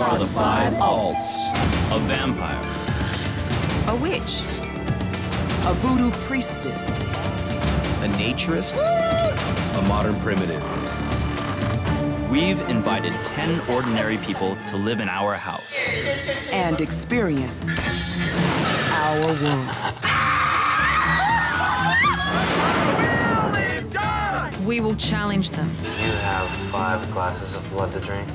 are the 5 alts. A vampire. A witch. A voodoo priestess. A naturist. A modern primitive. We've invited 10 ordinary people to live in our house. And experience our world. We will challenge them. You have 5 glasses of blood to drink.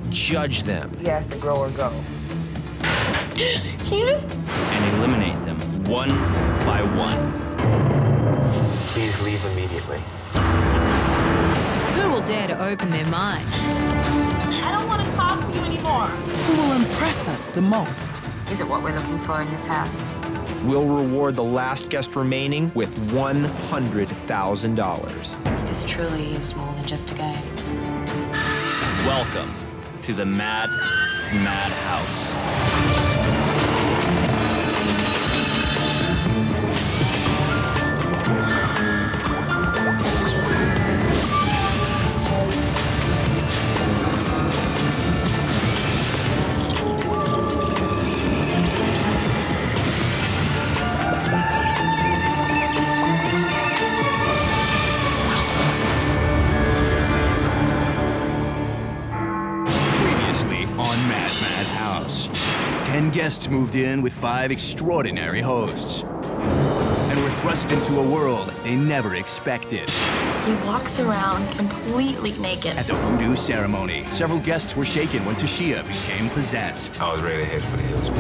Judge them. He has to grow or go. Can you just... And eliminate them one by one. Please leave immediately. Who will dare to open their mind? I don't want to talk to you anymore. Who will impress us the most? Is it what we're looking for in this house? We'll reward the last guest remaining with $100,000. This truly is more than just a game. Welcome to the Mad House. On Mad House. 10 guests moved in with 5 extraordinary hosts. And were thrust into a world they never expected. He walks around completely naked. At the Voodoo ceremony, several guests were shaken when Tashia became possessed. I was ready to head for the hills. A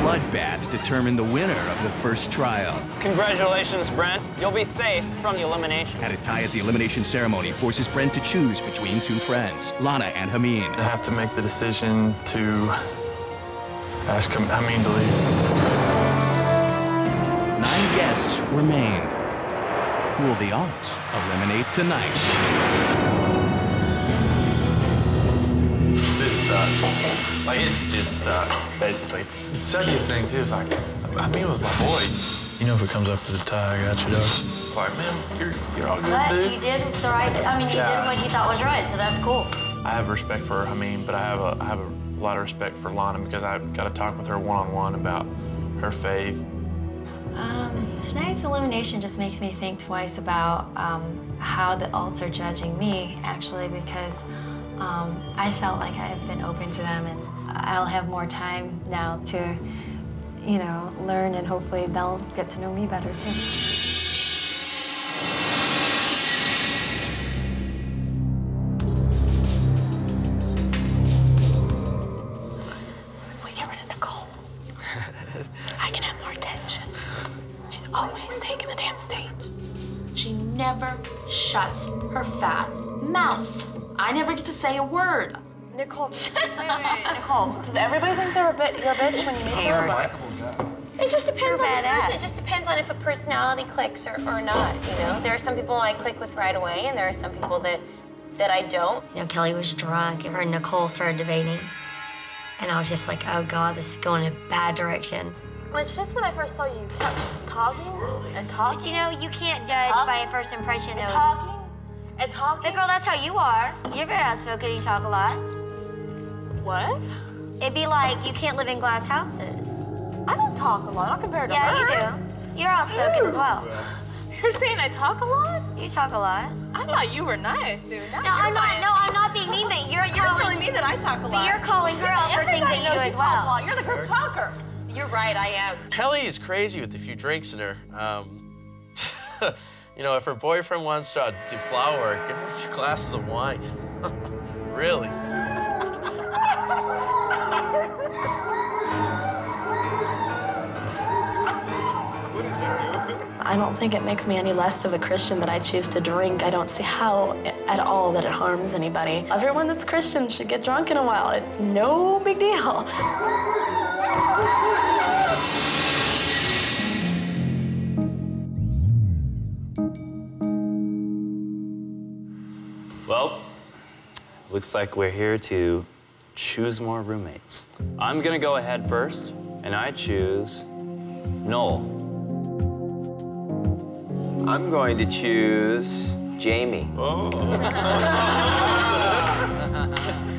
bloodbath determined the winner of the first trial. Congratulations, Brent. You'll be safe from the elimination. At a tie at the elimination ceremony forces Brent to choose between 2 friends, Lana and Hameen. I have to make the decision to ask Hameen to leave. 9 guests remain. Who will the odds eliminate tonight? This sucks. Like, it just sucked, basically. The suckiest thing, too, is like, Hameen was my boy. You know, if it comes up to the tie, I got you, dog. It's like, man, you're all good, But dude. you did the right, I mean, you did what you thought was right, so that's cool. I have respect for Hameen, but I have a lot of respect for Lana because I've got to talk with her one-on-one about her faith. Tonight's elimination just makes me think twice about how the alts are judging me, actually, because I felt like I've been open to them, and I'll have more time now to, you know, learn, and hopefully they'll get to know me better, too. We get rid of Nichole. I can have more attention. She's always taking the damn stage. She never shuts her fat mouth. I never get to say a word. Nichole, wait, Nichole, does everybody think you're a bitch when you meet her? It just depends on the person. It just depends on if a personality clicks or not, you know? There are some people I click with right away, and there are some people that I don't. You know, Kelly was drunk, her and Nichole started debating. And I was just like, oh God, this is going in a bad direction. Well, it's just when I first saw you, you kept talking and talking. But you know, you can't judge by a first impression. And talking and talking. But girl, that's how you are. You're very outspoken, you talk a lot. What? It'd be like you can't live in glass houses. I don't talk a lot, not compared to her. Yeah, you do. You're outspoken as well. You're saying I talk a lot? You talk a lot. I thought you were nice, dude. No, I'm not being mean, but you're telling me that I talk a lot. But you're calling her out for things that you do as well. You're the group talker. You're right, I am. Kelly is crazy with a few drinks in her. You know, if her boyfriend wants to do flower work, give her a few glasses of wine. Really. I don't think it makes me any less of a Christian that I choose to drink. I don't see how at all that it harms anybody. Everyone that's Christian should get drunk in a while. It's no big deal. Well, looks like we're here to choose more roommates. I'm gonna go ahead first, and I choose Noel. I'm going to choose Jamie. Oh.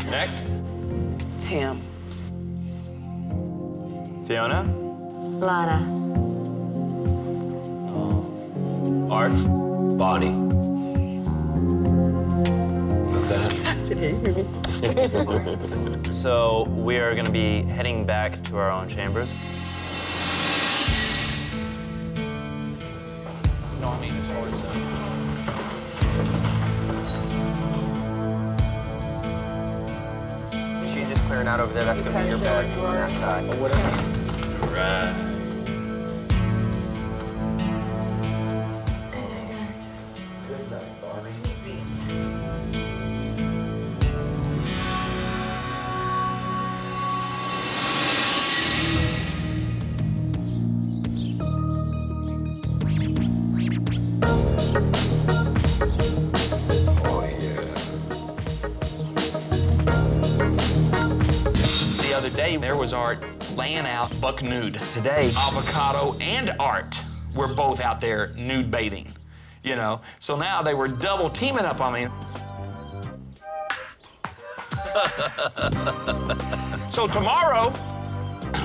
Next. Tim. Fiona. Lana. Art. Body. So we are going to be heading back to our own chambers. She's just clearing out over there. That's gonna be your bed on that side. Or whatever. Right. There was Art laying out buck nude. Today, Avocado and Art were both out there nude bathing, you know? So now they were double teaming up on me. So tomorrow,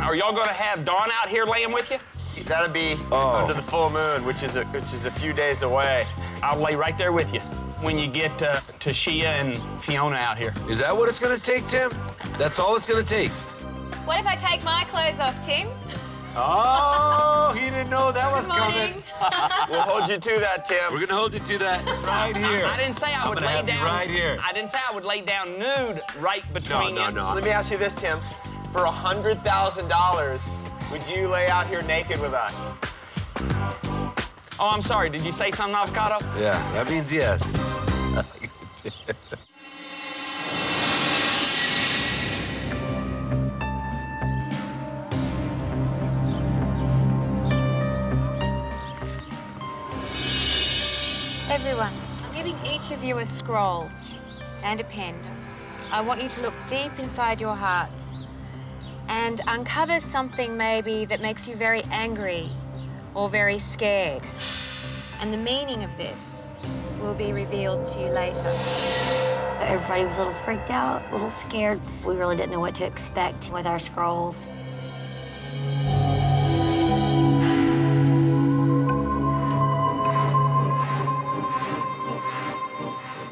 are y'all gonna have Dawn out here laying with you? That'll be under the full moon, which is a few days away. I'll lay right there with you when you get to Shia and Fiona out here. Is that what it's gonna take, Tim? That's all it's gonna take. What if I take my clothes off, Tim? Oh, he didn't know that was coming. We'll hold you to that, Tim. We're gonna hold you to that right here. I didn't say I would lay down right here. I didn't say I would lay down nude right between you. No. Let me ask you this, Tim. For $100,000, would you lay out here naked with us? Oh, I'm sorry. Did you say something, Avocado? Yeah, that means yes. Everyone, I'm giving each of you a scroll and a pen. I want you to look deep inside your hearts and uncover something maybe that makes you very angry or very scared. And the meaning of this will be revealed to you later. Everybody was a little freaked out, a little scared. We really didn't know what to expect with our scrolls.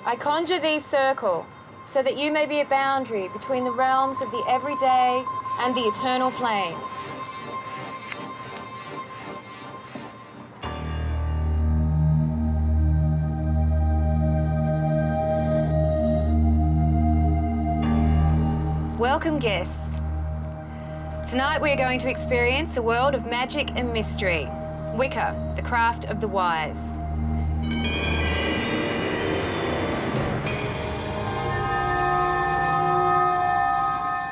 I conjure thee circle so that you may be a boundary between the realms of the everyday and the eternal planes. Welcome, guests. Tonight we are going to experience a world of magic and mystery. Wicca, the craft of the wise.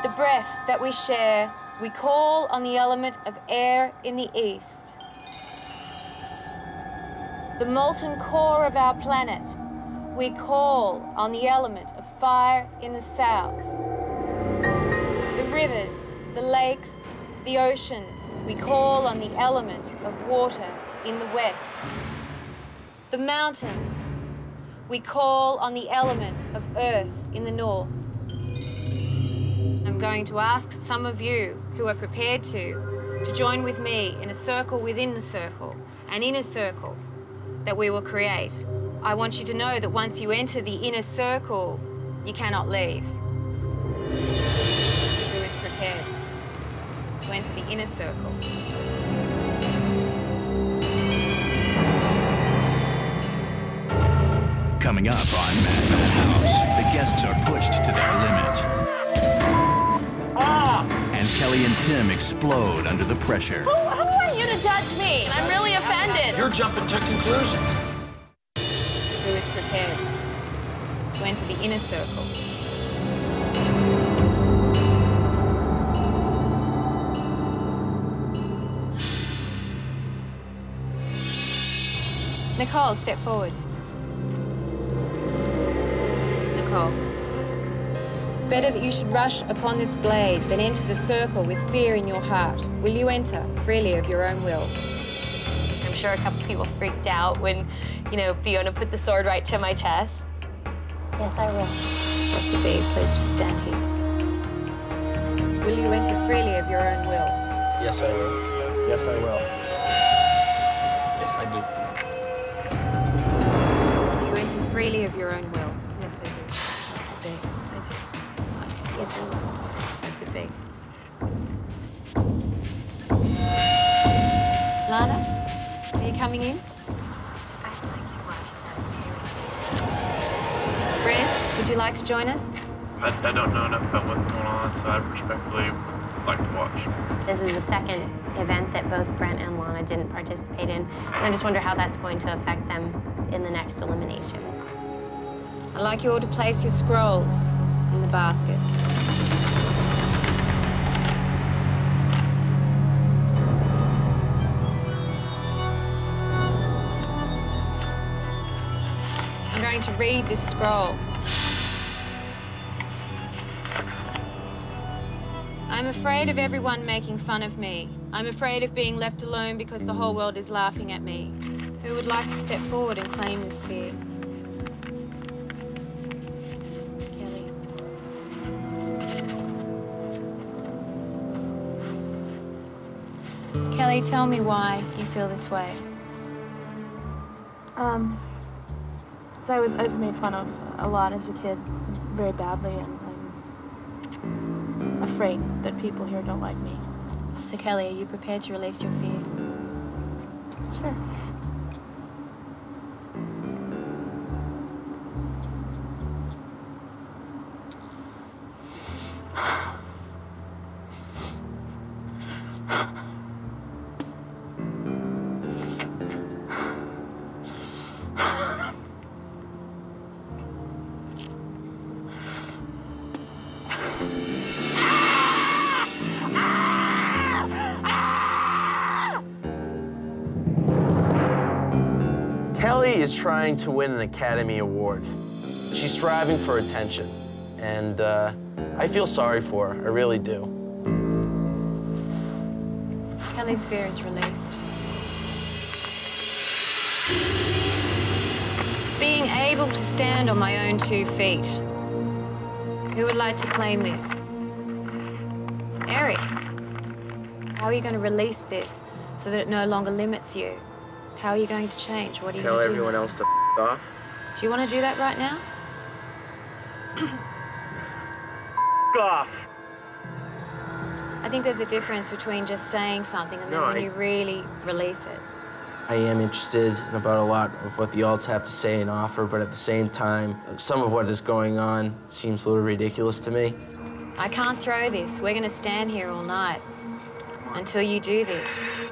The breath that we share, we call on the element of air in the east. The molten core of our planet, we call on the element of fire in the south. The rivers, the lakes, the oceans, we call on the element of water in the west. The mountains, we call on the element of earth in the north. I'm going to ask some of you who are prepared to join with me in a circle within the circle, an inner circle that we will create. I want you to know that once you enter the inner circle, you cannot leave. Who is prepared to enter the inner circle? Coming up on Mad House, the guests are pushed to their limit. And Kelly and Tim explode under the pressure. Who are you to judge me? I'm really offended. You're jumping to conclusions. Who is prepared to enter the inner circle? Nichole, step forward. Nichole. Better that you should rush upon this blade than enter the circle with fear in your heart. Will you enter freely of your own will? I'm sure a couple people freaked out when, Fiona put the sword right to my chest. Yes, I will. Blessed be, please just stand here. Will you enter freely of your own will? Yes, I will. Yes, I will. Yes, I do. Do you enter freely of your own will? Yes, I do. Blessed be. I do. Yes, I will. Blessed be. Lana, are you coming in? Brent, would you like to join us? I don't know enough about what's going on, so I respectfully like to watch. This is the second event that both Brent and Loana didn't participate in, and I just wonder how that's going to affect them in the next elimination. I'd like you all to place your scrolls in the basket. I'm going to read this scroll. I'm afraid of everyone making fun of me. I'm afraid of being left alone because the whole world is laughing at me. Who would like to step forward and claim this sphere? Kelly. Kelly, tell me why you feel this way. So I was made fun of a lot as a kid, very badly, and I'm afraid that people here don't like me. So Kelly, are you prepared to release your fear? Sure. Kelly is trying to win an Academy Award. She's striving for attention, and I feel sorry for her, I really do. Kelly's fear is released. Being able to stand on my own 2 feet. Who would like to claim this? Eric, how are you going to release this so that it no longer limits you? How are you going to change? What are you going to do? Tell everyone else to off. Do you want to do that right now? Off. I think there's a difference between just saying something and then when you really release it. I am interested in about a lot of what the alts have to say and offer, but at the same time, some of what is going on seems a little ridiculous to me. I can't throw this. We're going to stand here all night until you do this.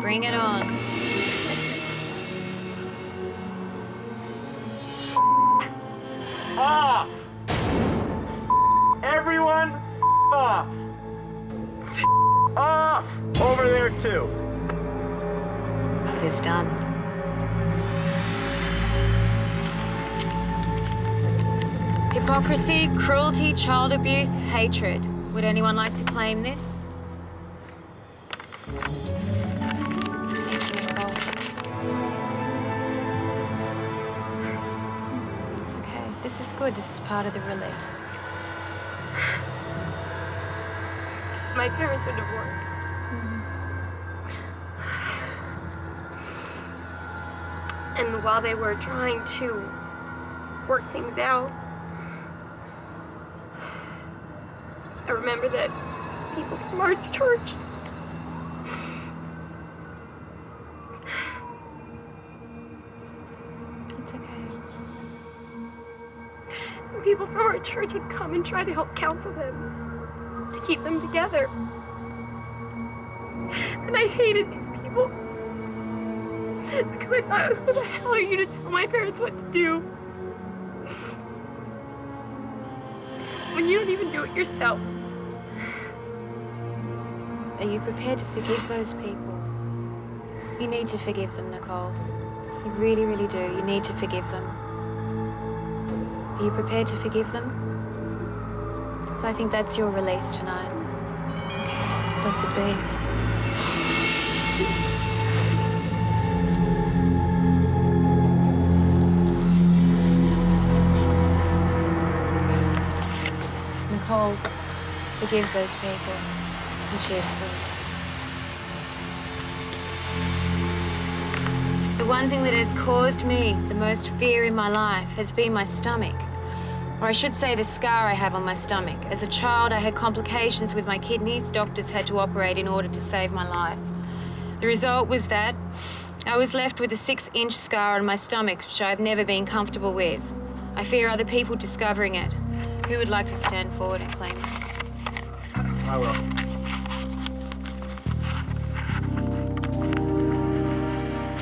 Bring it on. Off! Everyone, off! Off! Over there, too. It is done. Hypocrisy, cruelty, child abuse, hatred. Would anyone like to claim this? It's okay. This is good. This is part of the release. My parents are divorced. And while they were trying to work things out, I remember that people from our church It's okay. people from our church would come and try to help counsel them, to keep them together. And I hated these people. Because I thought, who the hell are you to tell my parents what to do? When you don't even do it yourself. Are you prepared to forgive those people? You need to forgive them, Nichole. You really, really do. You need to forgive them. Are you prepared to forgive them? So I think that's your release tonight. Blessed be. forgives those people and she is free. The one thing that has caused me the most fear in my life has been my stomach. Or I should say the scar I have on my stomach. As a child, I had complications with my kidneys. Doctors had to operate in order to save my life. The result was that I was left with a 6-inch scar on my stomach, which I've never been comfortable with. I fear other people discovering it. Who would like to stand forward and claim this? I will.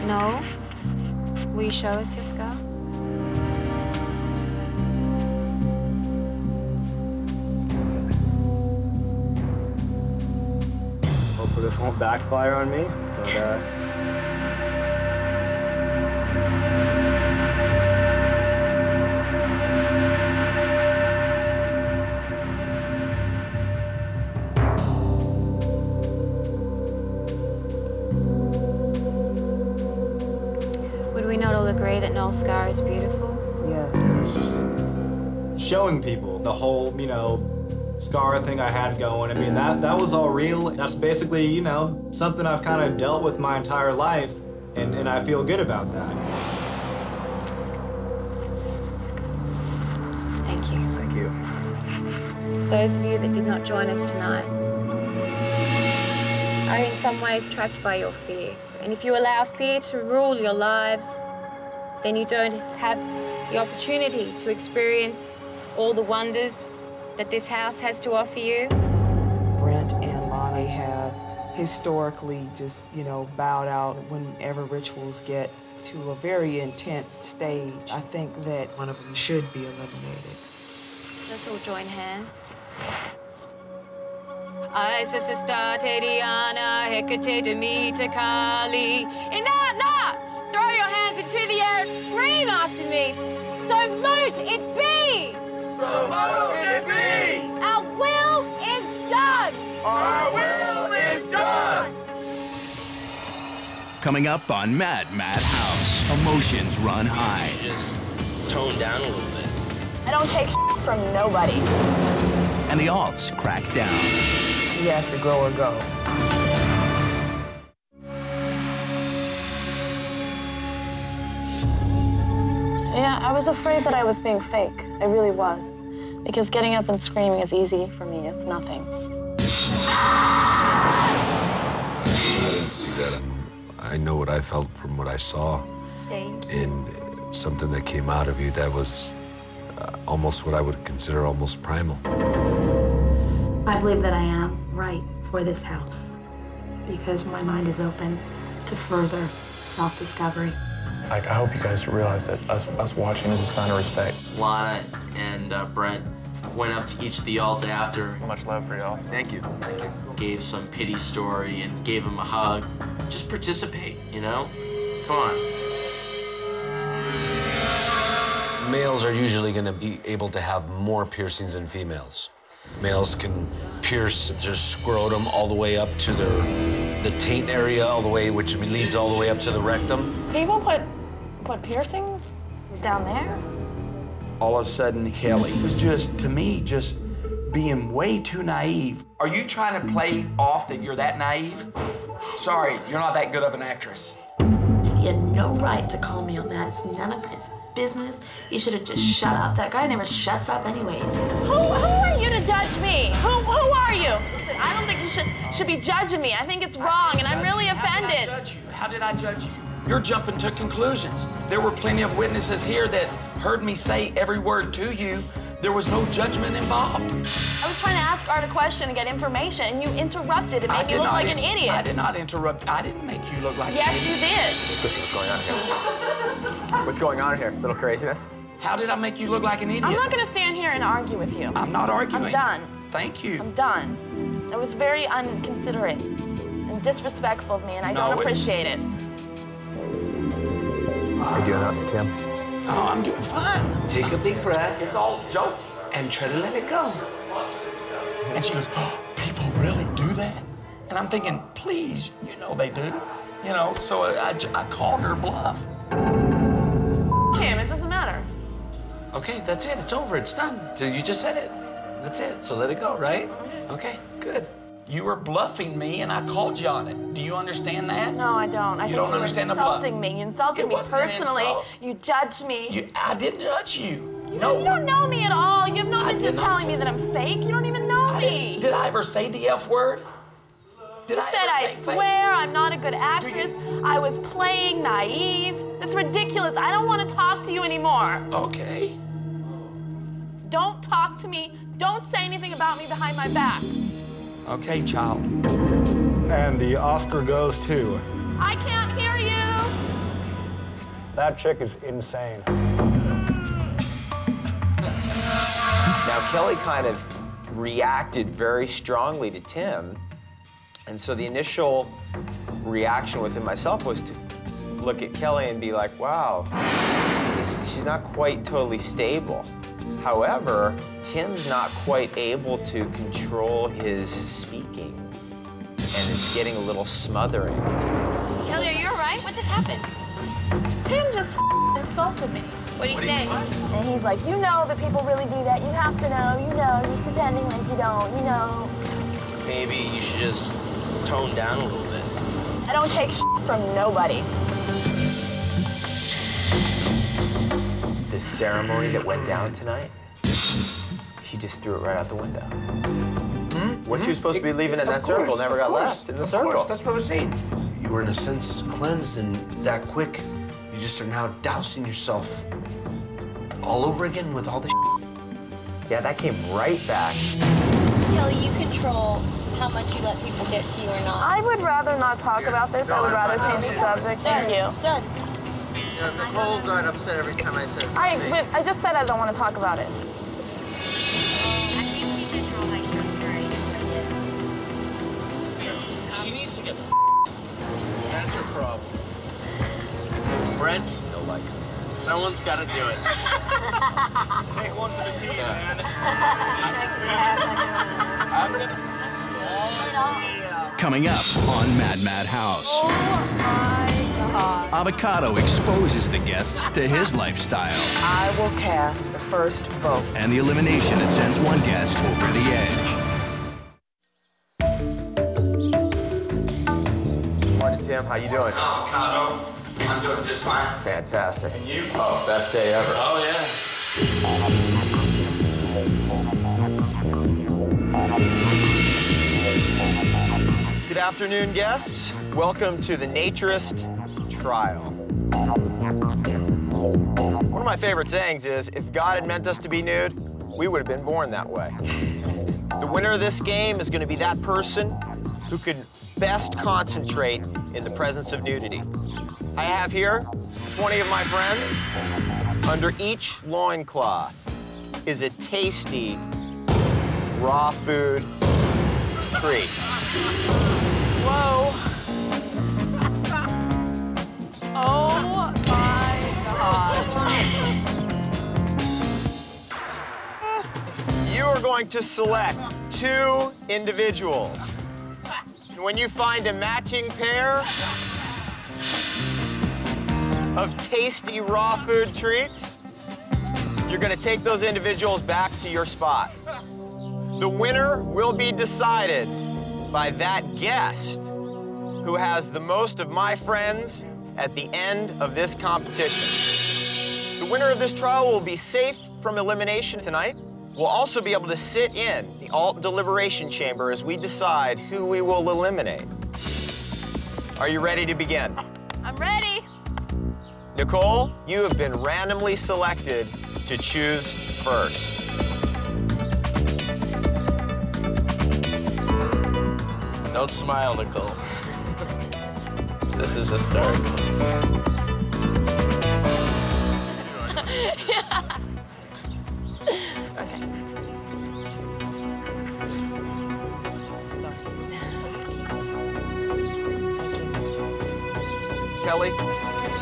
No? Will you show us your scar? Hopefully this won't backfire on me, but Would we not all agree that Noel's scar is beautiful? Showing people the whole, scar thing I had going. I mean, that was all real. That's basically, something I've kind of dealt with my entire life, and I feel good about that. Thank you. Thank you. Those of you that did not join us tonight are in some ways trapped by your fear. And if you allow fear to rule your lives, then you don't have the opportunity to experience all the wonders that this house has to offer you. Brent and Loana have historically just, bowed out whenever rituals get to a very intense stage. I think that one of them should be eliminated. Let's all join hands. Isis Estate Diana, Hecate Demeter Kali. Inanna! Throw your hands into the air and scream after me. So mote it be! So mote it be! Our will is done! Our will is done! Coming up on Mad House, emotions run high. Just tone down a little bit. I don't take shit from nobody. And the alts crack down. He has to go or go. Yeah, I was afraid that I was being fake. I really was. Because getting up and screaming is easy for me. It's nothing. I didn't see that. I know what I felt from what I saw. Thank you. And something that came out of you that was almost what I would consider almost primal. I believe that I am right for this house because my mind is open to further self-discovery. I hope you guys realize that us watching is a sign of respect. Loana and Brent went up to each of the alts after. Much love for y'all. Thank you. Gave some pity story and gave him a hug. Just participate, Come on. Males are usually going to be able to have more piercings than females. Males can pierce their scrotum all the way up to the taint area, all the way, which leads all the way up to the rectum. People put piercings down there? All of a sudden, Kelly was to me, being way too naive. Are you trying to play off that you're that naive? Sorry, you're not that good of an actress. He had no right to call me on that. It's none of his business. He should have just shut up. That guy never shuts up anyways. Who are you to judge me? Who are you? I don't think you should be judging me. I think it's wrong, and I'm really offended. How did I judge you? You're jumping to conclusions. There were plenty of witnesses here that heard me say every word to you. There was no judgment involved. I was trying to ask Art a question and get information, and you interrupted and made me look like an idiot. I did not interrupt. I didn't make you look like an idiot. Yes, you did. Let's go see what's going on here. What's going on here? Little craziness? How did I make you look like an idiot? I'm not going to stand here and argue with you. I'm not arguing. I'm done. Thank you. I'm done. That was very unconsiderate and disrespectful of me, and I don't appreciate it. How you doing, Tim? Oh, I'm doing fine. Take a big breath. It's all joke. And try to let it go. And she goes, oh, people really do that? And I'm thinking, please, they do. So I called her bluff. Kim, it doesn't matter. Okay, that's it. It's over. It's done. You just said it. That's it. So let it go, right? Okay, good. You were bluffing me, and I called you on it. Do you understand that? No, I don't. You don't understand the bluff. You insulted me wasn't an personally. insult. You judged me. I didn't judge you. You No. don't know me at all. You have no I business did not telling me that I'm fake. You don't even know me. Did I ever say the F word? Did You I said ever I say fake? swear I'm not a good actress. I was playing naive. It's ridiculous. I don't want to talk to you anymore. Okay. Don't talk to me. Don't say anything about me behind my back. Okay, child. And the Oscar goes to... I can't hear you. That chick is insane. Now, Kelly kind of reacted very strongly to Tim, and so the initial reaction within myself was to look at Kelly and be like, wow, she's not quite totally stable. However, Tim's not quite able to control his speaking, and it's getting a little smothering. Kelly, are you all right? What just happened? Tim just insulted me. What did he say? And he's like, you know that people really do that. You have to know. You know. You're pretending like you don't. You know. Maybe you should just tone down a little bit. I don't take from nobody. The ceremony that went down tonight, she just threw it right out the window. What you were supposed to be leaving in that circle never got left in the circle. That's what I was saying. You were in a sense cleansed, and that quick, you just are now dousing yourself all over again with all the Yeah, that came right back. Kelly, you control how much you let people get to you or not. I would rather not talk about this. I would rather change the subject. Thank you. Done. Yeah, Nicole got upset every time I said something. I just said I don't want to talk about it. I think she's just real high strung, right? She needs to get That's her problem. Brent, no like. Someone's got to do it. Take one for the team, man. I'm gonna... Coming up on Mad Mad House. Oh my God. Avocado exposes the guests to his lifestyle. I will cast the first vote. And the elimination that sends one guest over the edge. Morning, Tim. How you doing? Avocado, I'm doing just fine. Fantastic. And you? Oh, best day ever. Oh, yeah. Good afternoon, guests. Welcome to the Naturist trial. One of my favorite sayings is, if God had meant us to be nude, we would have been born that way. The winner of this game is going to be that person who could best concentrate in the presence of nudity. I have here 20 of my friends. Under each loincloth is a tasty raw food treat. Whoa. Oh my God. You are going to select 2 individuals. And when you find a matching pair of tasty raw food treats, you're going to take those individuals back to your spot. The winner will be decided by that guest who has the most of my friends at the end of this competition. The winner of this trial will be safe from elimination tonight. We'll also be able to sit in the alt deliberation chamber as we decide who we will eliminate. Are you ready to begin? I'm ready. Nichole, you have been randomly selected to choose first. Don't smile, Nicole. This is hysterical. Yeah. Okay. Kelly?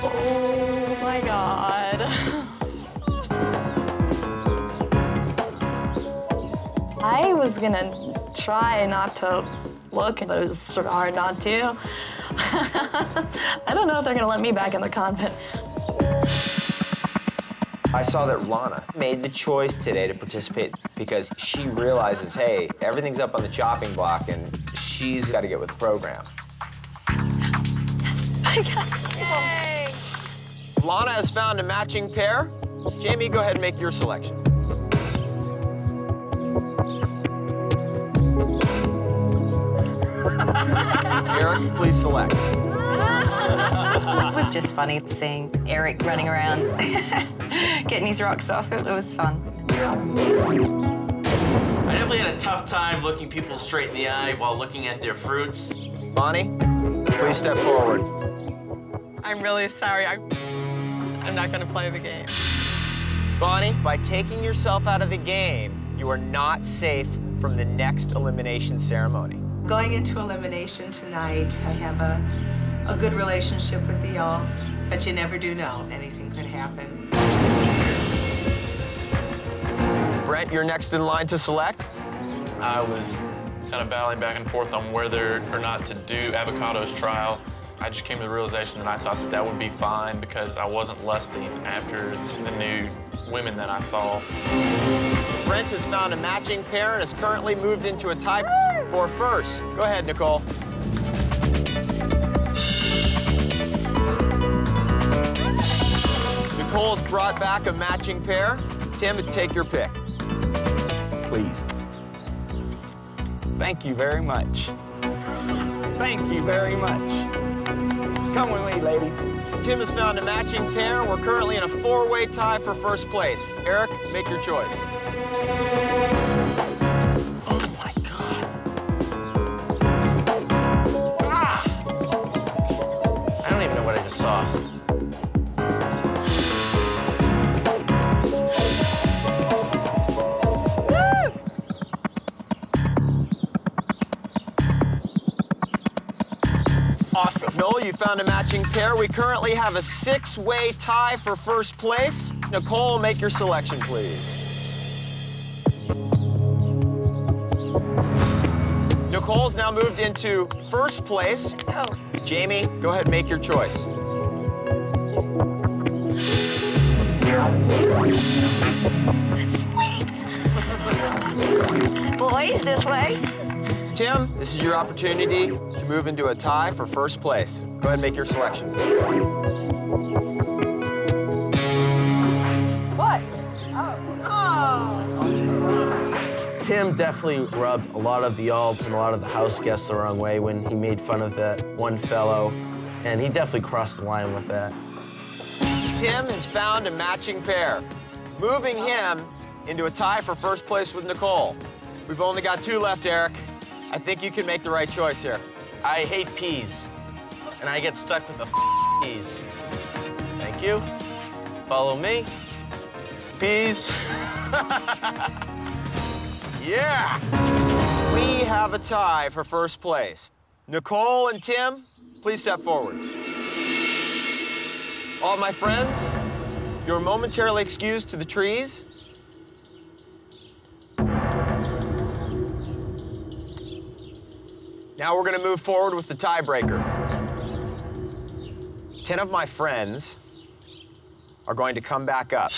Oh my God. I was gonna try not to look, but it was sort of hard not to. I don't know if they're gonna let me back in the convent. I saw that Loana made the choice today to participate because she realizes, hey, everything's up on the chopping block and she's got to get with the program. Yay! Loana has found a matching pair. Jamie, go ahead and make your selection. Eric, please select. It was just funny seeing Eric running around, getting his rocks off. It was fun. I definitely had a tough time looking people straight in the eye while looking at their fruits. Bonnie, please step forward. I'm really sorry. I'm not going to play the game. Bonnie, by taking yourself out of the game, you are not safe from the next elimination ceremony. Going into elimination tonight, I have a good relationship with the alts, but you never do know. Anything could happen. Brent, you're next in line to select. I was kind of battling back and forth on whether or not to do Avocado's trial. I just came to the realization that I thought that that would be fine because I wasn't lusting after the new women that I saw. Brent has found a matching pair and is currently moved into a tie for first. Go ahead, Nichole. Nichole's brought back a matching pair. Tim, take your pick. Please. Thank you very much. Thank you very much. Come with me, ladies. Tim has found a matching pair. We're currently in a four-way tie for first place. Eric, make your choice. Oh my God. I don't even know what I just saw. Awesome. Noel, you found a matching pair. We currently have a six-way tie for first place. Nichole, make your selection, please. Nichole's now moved into first place. Go. Jamie, go ahead and make your choice. Sweet. Boys, this way. Tim, this is your opportunity to move into a tie for first place. Go ahead and make your selection. What? Oh. Tim definitely rubbed a lot of the alts and a lot of the house guests the wrong way when he made fun of that one fellow, and he definitely crossed the line with that. Tim has found a matching pair, moving him into a tie for first place with Nichole. We've only got two left, Eric. I think you can make the right choice here. I hate peas, and I get stuck with the peas. Thank you. Follow me. Peas. Yeah! We have a tie for first place. Nichole and Tim, please step forward. All my friends, you're momentarily excused to the trees. Now we're gonna move forward with the tiebreaker. 10 of my friends are going to come back up.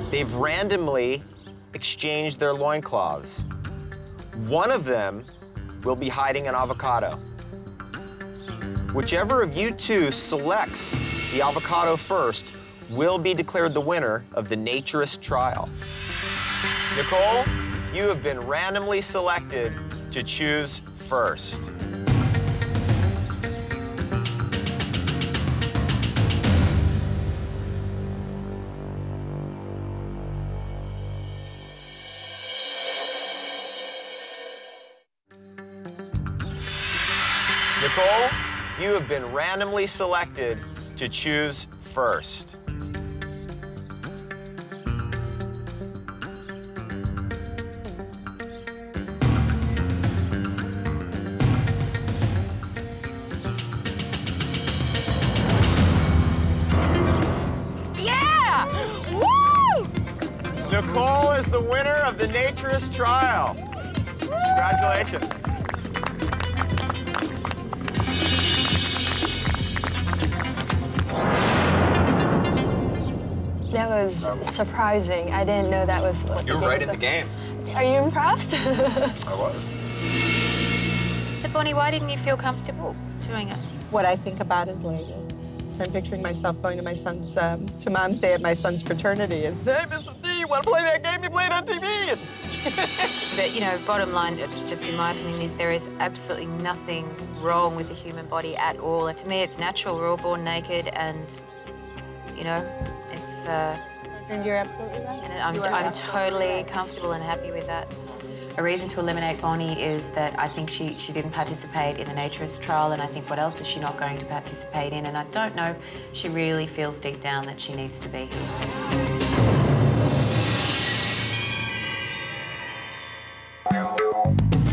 They've randomly exchanged their loincloths. One of them will be hiding an avocado. Whichever of you two selects the avocado first will be declared the winner of the Naturist trial. Nichole, you have been randomly selected to choose first. Nichole, you have been randomly selected to choose first. Yeah! Woo! Nichole is the winner of the Naturist trial. Congratulations. That was surprising. I didn't know that was what You're right in the game. Are you impressed? I was. So, Bonnie, why didn't you feel comfortable doing it? What I think about is later. So I'm picturing myself going to my son's, to Mom's Day at my son's fraternity and say, hey, Mrs. D, you want to play that game you played on TV? But, you know, bottom line, just in my opinion, is there is absolutely nothing wrong with the human body at all. To me, it's natural. We're all born naked, and, you know, it's... And you're absolutely right. And I'm totally comfortable and happy with that. A reason to eliminate Bonnie is that I think she didn't participate in the naturist trial, and I think what else is she not going to participate in? And I don't know, she really feels deep down that she needs to be here.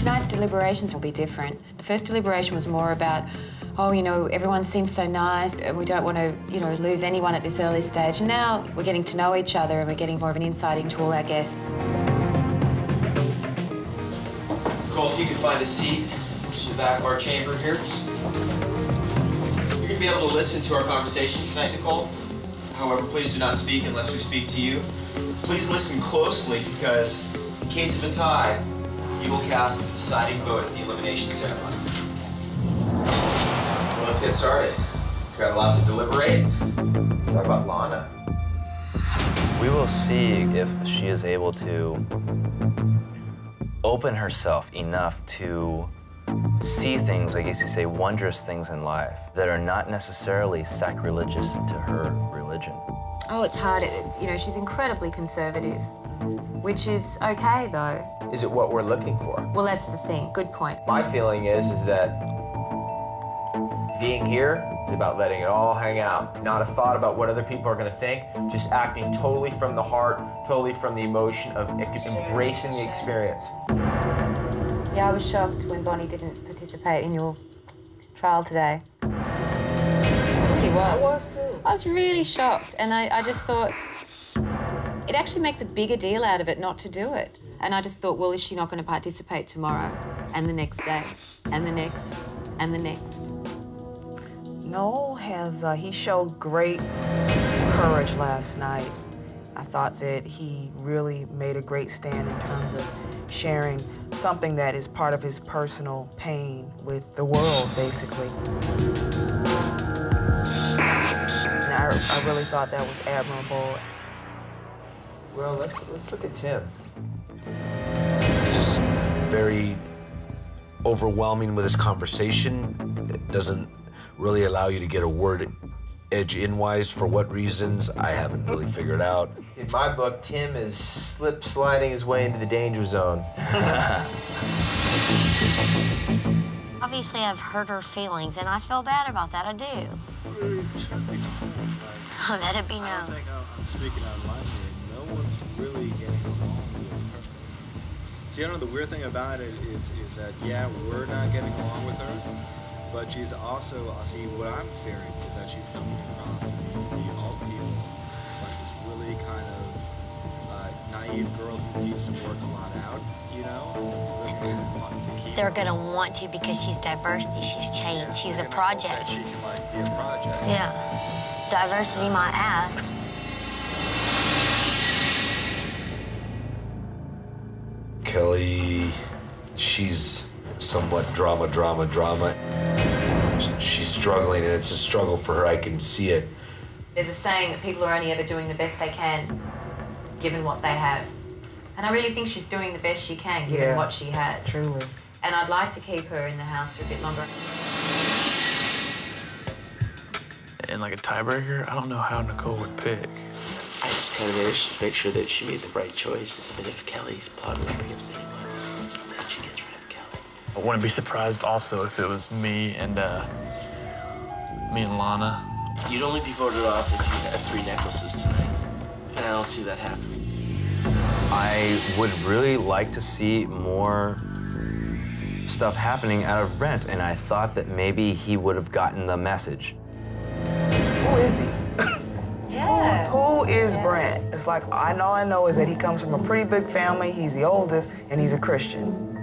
Tonight's deliberations will be different. The first deliberation was more about, oh, you know, everyone seems so nice, and we don't want to, you know, lose anyone at this early stage. And now we're getting to know each other, and we're getting more of an insight into all our guests. Nicole, if you could find a seat in the back of our chamber here. You're gonna be able to listen to our conversation tonight, Nicole. However, please do not speak unless we speak to you. Please listen closely, because in case of a tie, you will cast the deciding vote at the elimination ceremony. Well, let's get started. We've got a lot to deliberate. Let's talk about Lana. We will see if she is able to open herself enough to see things, I guess you say, wondrous things in life that are not necessarily sacrilegious to her religion. Oh, it's hard. You know, she's incredibly conservative, which is okay, though. Is it what we're looking for? Well, that's the thing. Good point. My feeling is that being here is about letting it all hang out. Not a thought about what other people are going to think, just acting totally from the heart, totally from the emotion of embracing the experience. Yeah, I was shocked when Bonnie didn't participate in your trial today. I really was. I was too. I was really shocked, and I just thought, it actually makes a bigger deal out of it not to do it. And I just thought, well, is she not going to participate tomorrow, and the next day, and the next, and the next? Noel has, he showed great courage last night. I thought that he really made a great stand in terms of sharing something that is part of his personal pain with the world, basically. And I really thought that was admirable. Well, let's look at Tim. Just very overwhelming with his conversation. It doesn't really allow you to get a word edge in-wise. For what reasons, I haven't really figured out. In my book, Tim is sliding his way into the danger zone. Obviously, I've hurt her feelings, and I feel bad about that. I do. Let it be known. Speaking out loud here, no one's really getting along with her. See, I know the weird thing about it is that, yeah, we're not getting along with her, but she's also, see, what I'm fearing is that she's coming across to the alt people like this really kind of naive girl who needs to work a lot out, you know? So they're gonna want to because she's diversity, she's changed, she's a project. She might be a project. Yeah. Diversity my ass. Kelly, she's somewhat drama. She's struggling, and it's a struggle for her. I can see it. There's a saying that people are only ever doing the best they can, given what they have. And I really think she's doing the best she can, given what she has. Truly. And I'd like to keep her in the house for a bit longer. In like a tiebreaker, I don't know how Nichole would pick. I just kind of make sure that she made the right choice, and if Kelly's plotting up against anyone, then she gets rid of Kelly. I wouldn't be surprised also if it was me and Lana. You'd only be voted off if you had 3 necklaces tonight, and I don't see that happening. I would really like to see more stuff happening out of Brent, and I thought that maybe he would have gotten the message. Who is he? Yeah. Who is Brent? It's like, all I know is that he comes from a pretty big family, he's the oldest, and he's a Christian.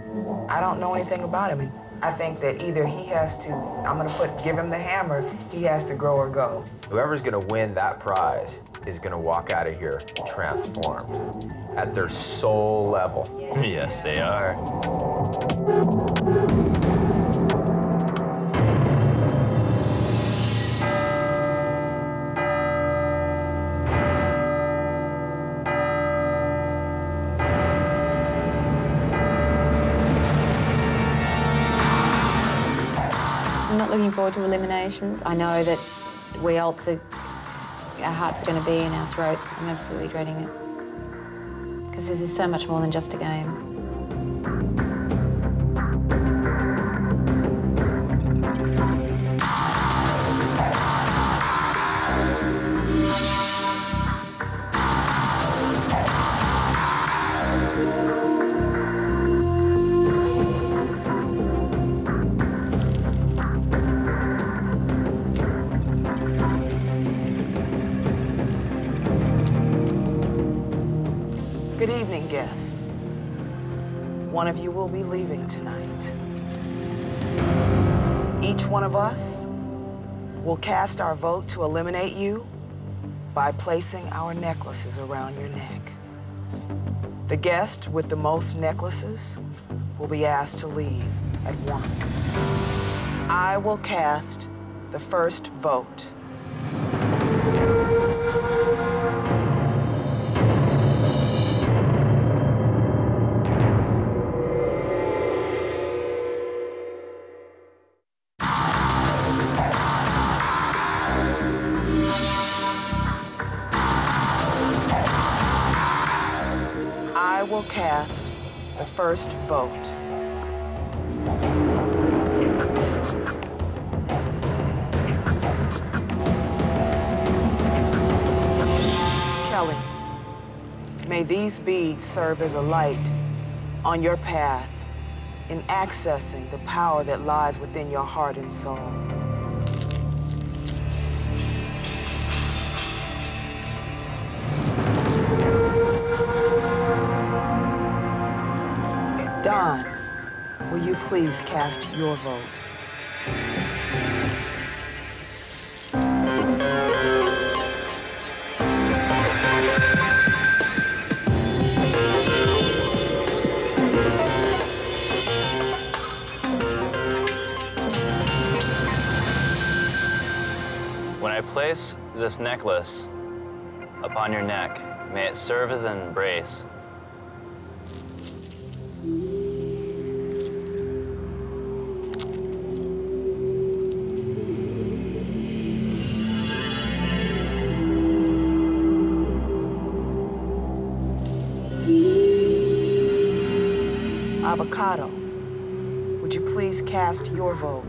I don't know anything about him, and I think that either he has to, give him the hammer, he has to grow or go. Whoever's gonna win that prize is gonna walk out of here transformed at their soul level. Yes, they are. I'm not looking forward to eliminations. I know that our hearts are going to be in our throats. I'm absolutely dreading it. Because this is so much more than just a game. Good evening, guests. One of you will be leaving tonight. Each one of us will cast our vote to eliminate you by placing our necklaces around your neck. The guest with the most necklaces will be asked to leave at once. I will cast the first vote. I will cast the first vote. Kelly, may these beads serve as a light on your path in accessing the power that lies within your heart and soul. Don, will you please cast your vote? When I place this necklace upon your neck, may it serve as an embrace. Avocado, would you please cast your vote?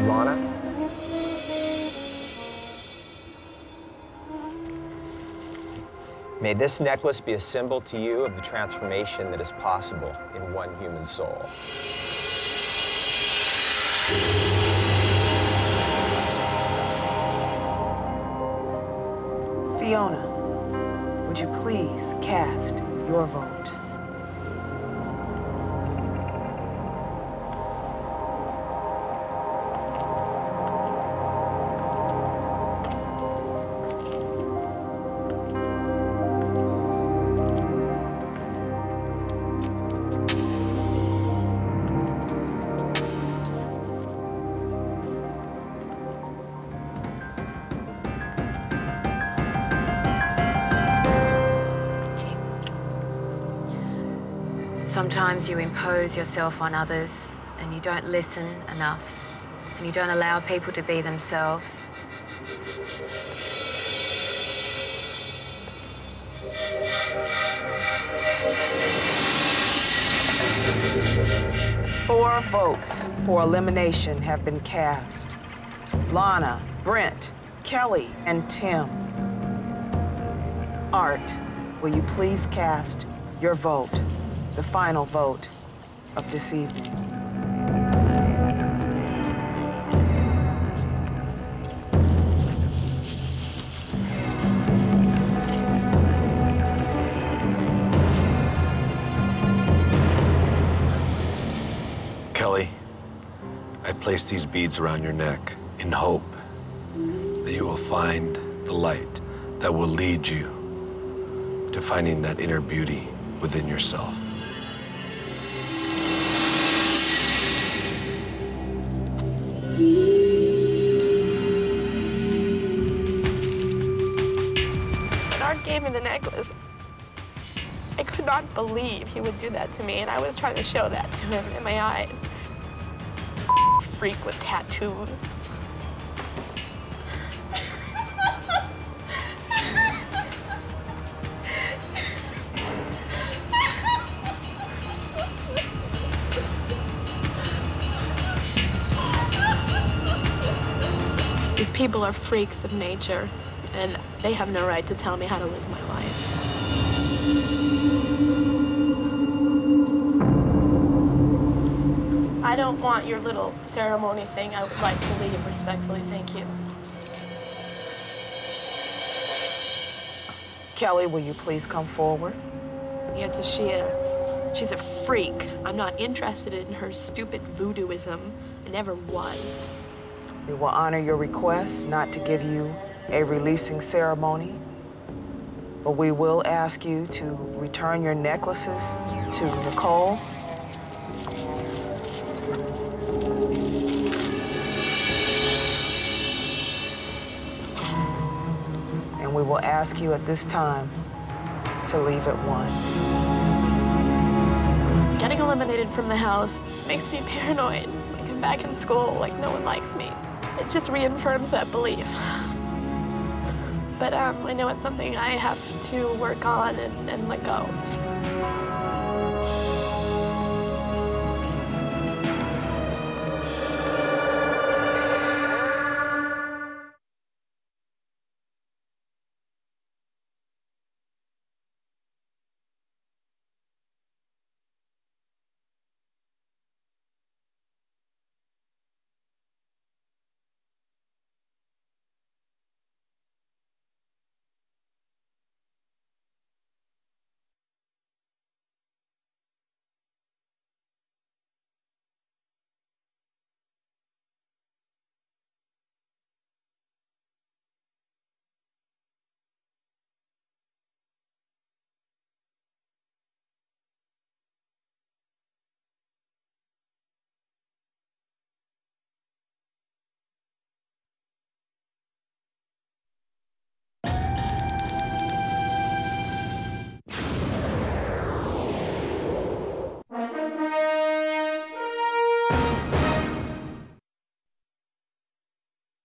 Loana? May this necklace be a symbol to you of the transformation that is possible in one human soul. Fiona, would you please cast your vote? Sometimes you impose yourself on others and you don't listen enough and you don't allow people to be themselves. Four votes for elimination have been cast. Lana, Brent, Kelly, and Tim. Art, will you please cast your vote, the final vote of this evening? Kelly, I place these beads around your neck in hope that you will find the light that will lead you to finding that inner beauty within yourself. When Art gave me the necklace, I could not believe he would do that to me, and I was trying to show that to him in my eyes. Freak with tattoos. These people are freaks of nature, and they have no right to tell me how to live my life. I don't want your little ceremony thing. I would like to leave respectfully. Thank you. Kelly, will you please come forward? Yeah, Tashia, she's a freak. I'm not interested in her stupid voodooism. I never was. We will honor your request not to give you a releasing ceremony, but we will ask you to return your necklaces to Nichole. And we will ask you at this time to leave at once. Getting eliminated from the house makes me paranoid. Like I'm back in school, like no one likes me. It just reaffirms that belief. But I know it's something I have to work on and let go.